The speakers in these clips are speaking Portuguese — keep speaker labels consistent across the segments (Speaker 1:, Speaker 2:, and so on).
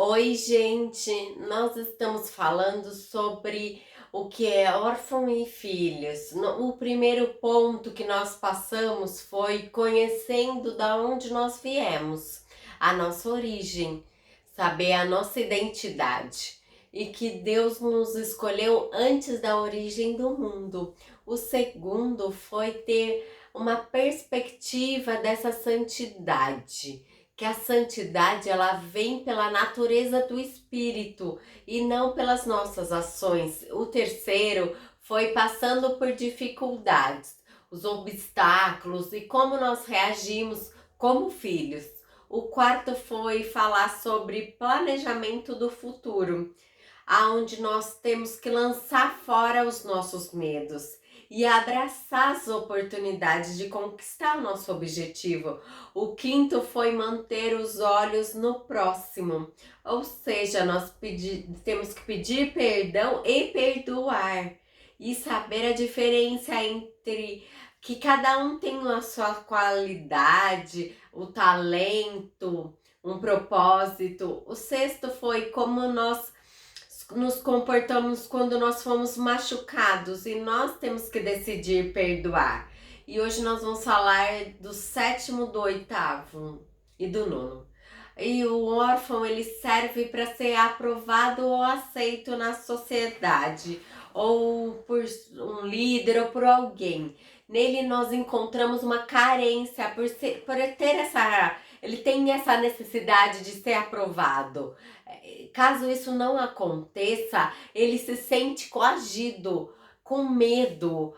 Speaker 1: Oi, gente! Nós estamos falando sobre o que é órfão e filhos. O primeiro ponto que nós passamos foi conhecendo da onde nós viemos, a nossa origem, saber a nossa identidade e que Deus nos escolheu antes da origem do mundo. O segundo foi ter uma perspectiva dessa santidade, que a santidade ela vem pela natureza do espírito e não pelas nossas ações. O terceiro foi passando por dificuldades, os obstáculos e como nós reagimos como filhos. O quarto foi falar sobre planejamento do futuro, aonde nós temos que lançar fora os nossos medos e abraçar as oportunidades de conquistar o nosso objetivo. O quinto foi manter os olhos no próximo, ou seja, nós temos que pedir perdão e perdoar e saber a diferença entre que cada um tem a sua qualidade, o talento, um propósito. O sexto foi como nós nos comportamos quando nós fomos machucados e nós temos que decidir perdoar. E hoje nós vamos falar do sétimo, do oitavo e do nono. E o órfão ele serve para ser aprovado ou aceito na sociedade, ou por um líder ou por alguém. Nele nós encontramos uma carência por ter essa, ele tem essa necessidade de ser aprovado. Caso isso não aconteça, ele se sente coagido, com medo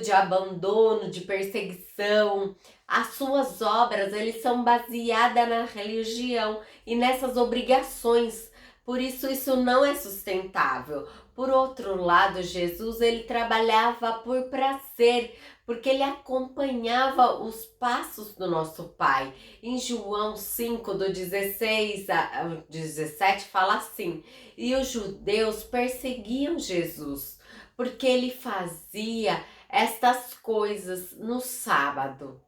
Speaker 1: de abandono, de perseguição. As suas obras, eles são baseadas na religião e nessas obrigações. Por isso não é sustentável. Por outro lado, Jesus, ele trabalhava por prazer, porque ele acompanhava os passos do nosso Pai. Em João 5, do 16 ao 17, fala assim: e os judeus perseguiam Jesus, porque ele fazia estas coisas no sábado.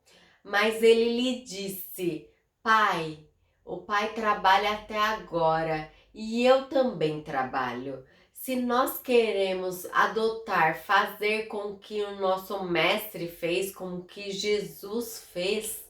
Speaker 1: Mas ele lhe disse: Pai, o Pai trabalha até agora e eu também trabalho. Se nós queremos adotar, fazer com o que o nosso mestre fez, com o que Jesus fez,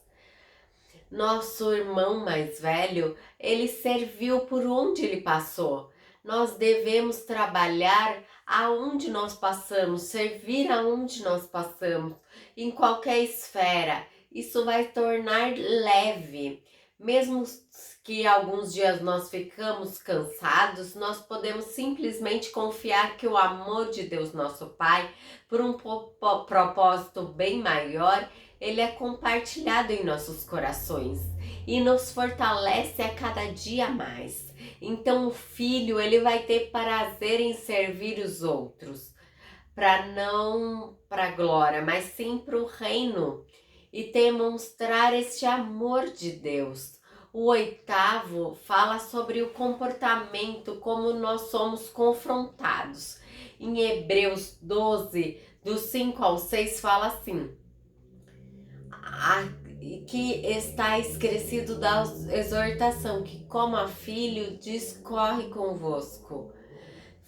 Speaker 1: nosso irmão mais velho, ele serviu por onde ele passou. Nós devemos trabalhar aonde nós passamos, servir aonde nós passamos, em qualquer esfera. Isso vai tornar leve. Mesmo que alguns dias nós ficamos cansados, nós podemos simplesmente confiar que o amor de Deus, nosso Pai, por um propósito bem maior, ele é compartilhado em nossos corações e nos fortalece a cada dia mais. Então o filho, ele vai ter prazer em servir os outros, para não para a glória, mas sim para o reino e demonstrar este amor de Deus. O oitavo fala sobre o comportamento, como nós somos confrontados. Em Hebreus 12, do 5 ao 6, fala assim: que está esquecido da exortação, que como a filho discorre convosco.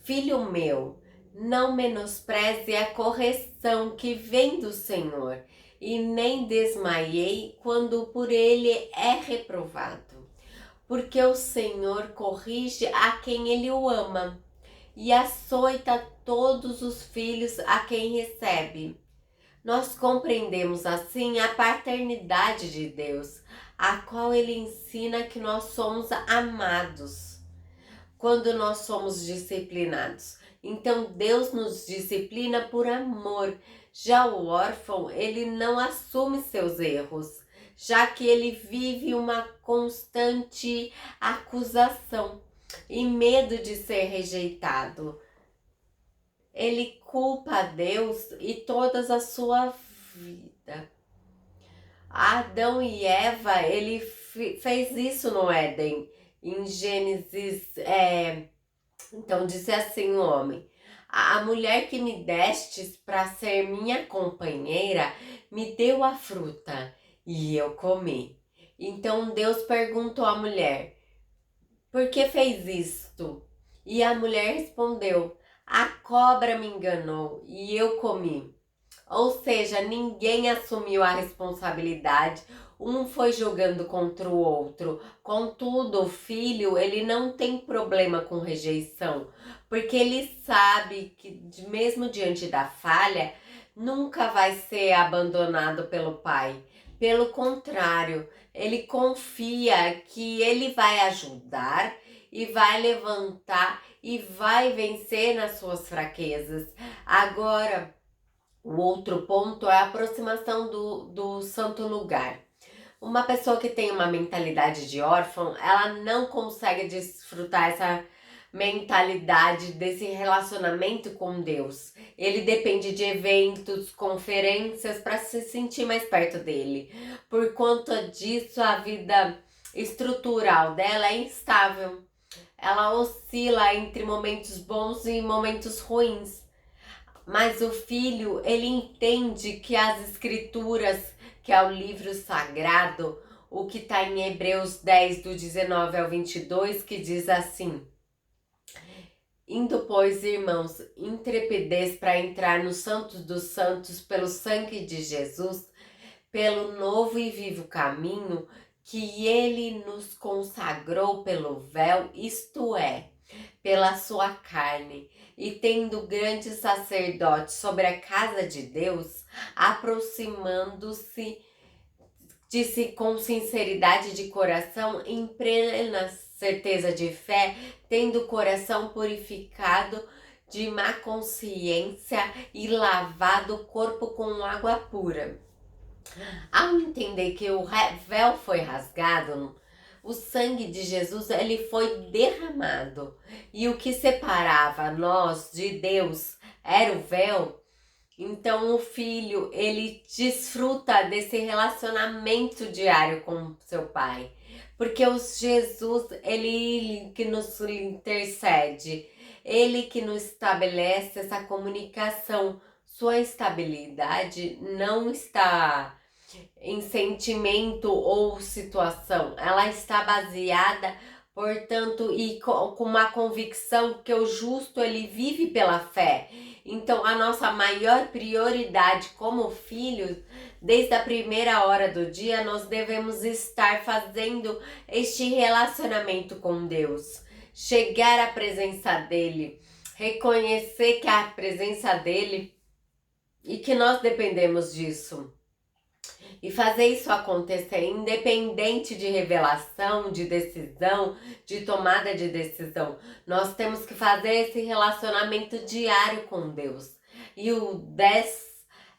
Speaker 1: Filho meu, não menospreze a correção que vem do Senhor, e nem desmaiei quando por ele é reprovado. Porque o Senhor corrige a quem ele o ama, e açoita todos os filhos a quem recebe. Nós compreendemos assim a paternidade de Deus, a qual ele ensina que nós somos amados quando nós somos disciplinados. Então Deus nos disciplina por amor. Já o órfão, ele não assume seus erros, já que ele vive uma constante acusação e medo de ser rejeitado. Ele culpa a Deus e toda a sua vida. Adão e Eva, ele fez isso no Éden. Em Gênesis, então disse assim o homem: a mulher que me destes para ser minha companheira me deu a fruta e eu comi. Então Deus perguntou à mulher: por que fez isto? E a mulher respondeu: a cobra me enganou e eu comi. Ou seja, ninguém assumiu a responsabilidade, um foi jogando contra o outro. Contudo, o filho, ele não tem problema com rejeição, porque ele sabe que mesmo diante da falha, nunca vai ser abandonado pelo pai. Pelo contrário, ele confia que ele vai ajudar e vai levantar e vai vencer nas suas fraquezas. Agora, o outro ponto é a aproximação do santo lugar. Uma pessoa que tem uma mentalidade de órfão, ela não consegue desfrutar essa mentalidade desse relacionamento com Deus. Ele depende de eventos, conferências para se sentir mais perto dele. Por conta disso, a vida estrutural dela é instável. Ela oscila entre momentos bons e momentos ruins. Mas o filho, ele entende que as escrituras, que é o livro sagrado, o que está em Hebreus 10, do 19 ao 22, que diz assim: indo, pois, irmãos, intrepidez para entrar no Santos dos Santos pelo sangue de Jesus, pelo novo e vivo caminho que ele nos consagrou pelo véu, isto é, pela sua carne, e tendo grande sacerdote sobre a casa de Deus, aproximando-se de si com sinceridade de coração, em plena certeza de fé, tendo o coração purificado de má consciência e lavado o corpo com água pura. Ao entender que o véu foi rasgado, o sangue de Jesus ele foi derramado e o que separava nós de Deus era o véu. Então o filho ele desfruta desse relacionamento diário com seu pai, porque o Jesus ele que nos intercede, ele que nos estabelece essa comunicação. Sua estabilidade não está em sentimento ou situação. Ela está baseada, portanto, e com uma convicção que o justo ele vive pela fé. Então, a nossa maior prioridade como filhos, desde a primeira hora do dia, nós devemos estar fazendo este relacionamento com Deus. Chegar à presença dele, reconhecer que a presença dele e que nós dependemos disso. E fazer isso acontecer independente de revelação, de decisão, de tomada de decisão. Nós temos que fazer esse relacionamento diário com Deus. E o 10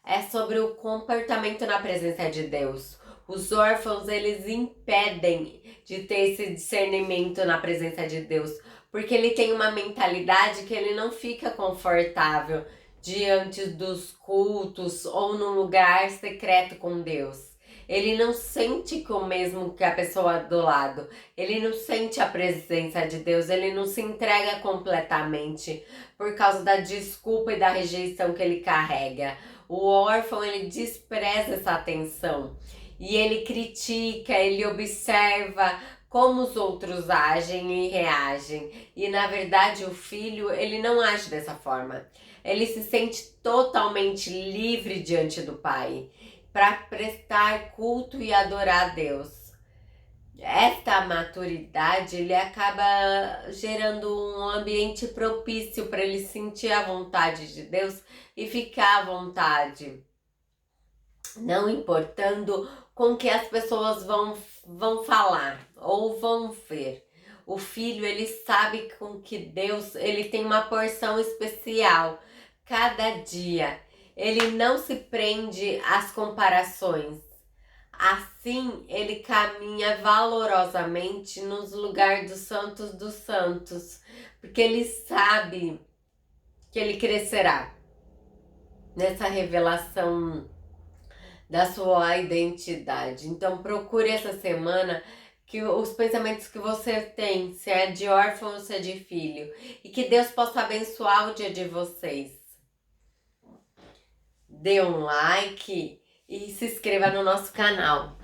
Speaker 1: é sobre o comportamento na presença de Deus. Os órfãos, eles impedem de ter esse discernimento na presença de Deus, porque ele tem uma mentalidade que ele não fica confortável diante dos cultos ou num lugar secreto com Deus. Ele não sente o mesmo que a pessoa do lado. Ele não sente a presença de Deus. Ele não se entrega completamente por causa da desculpa e da rejeição que ele carrega. O órfão, ele despreza essa atenção. E ele critica, ele observa como os outros agem e reagem. E na verdade o filho, ele não age dessa forma. Ele se sente totalmente livre diante do Pai para prestar culto e adorar a Deus. Esta maturidade ele acaba gerando um ambiente propício para ele sentir a vontade de Deus e ficar à vontade, não importando com que as pessoas vão falar ou vão ver. O filho, ele sabe com que Deus ele tem uma porção especial cada dia. Ele não se prende às comparações. Assim, ele caminha valorosamente nos lugares dos santos, porque ele sabe que ele crescerá nessa revelação da sua identidade. Então procure essa semana que os pensamentos que você tem, se é de órfão ou se é de filho, e que Deus possa abençoar o dia de vocês. Dê um like e se inscreva no nosso canal.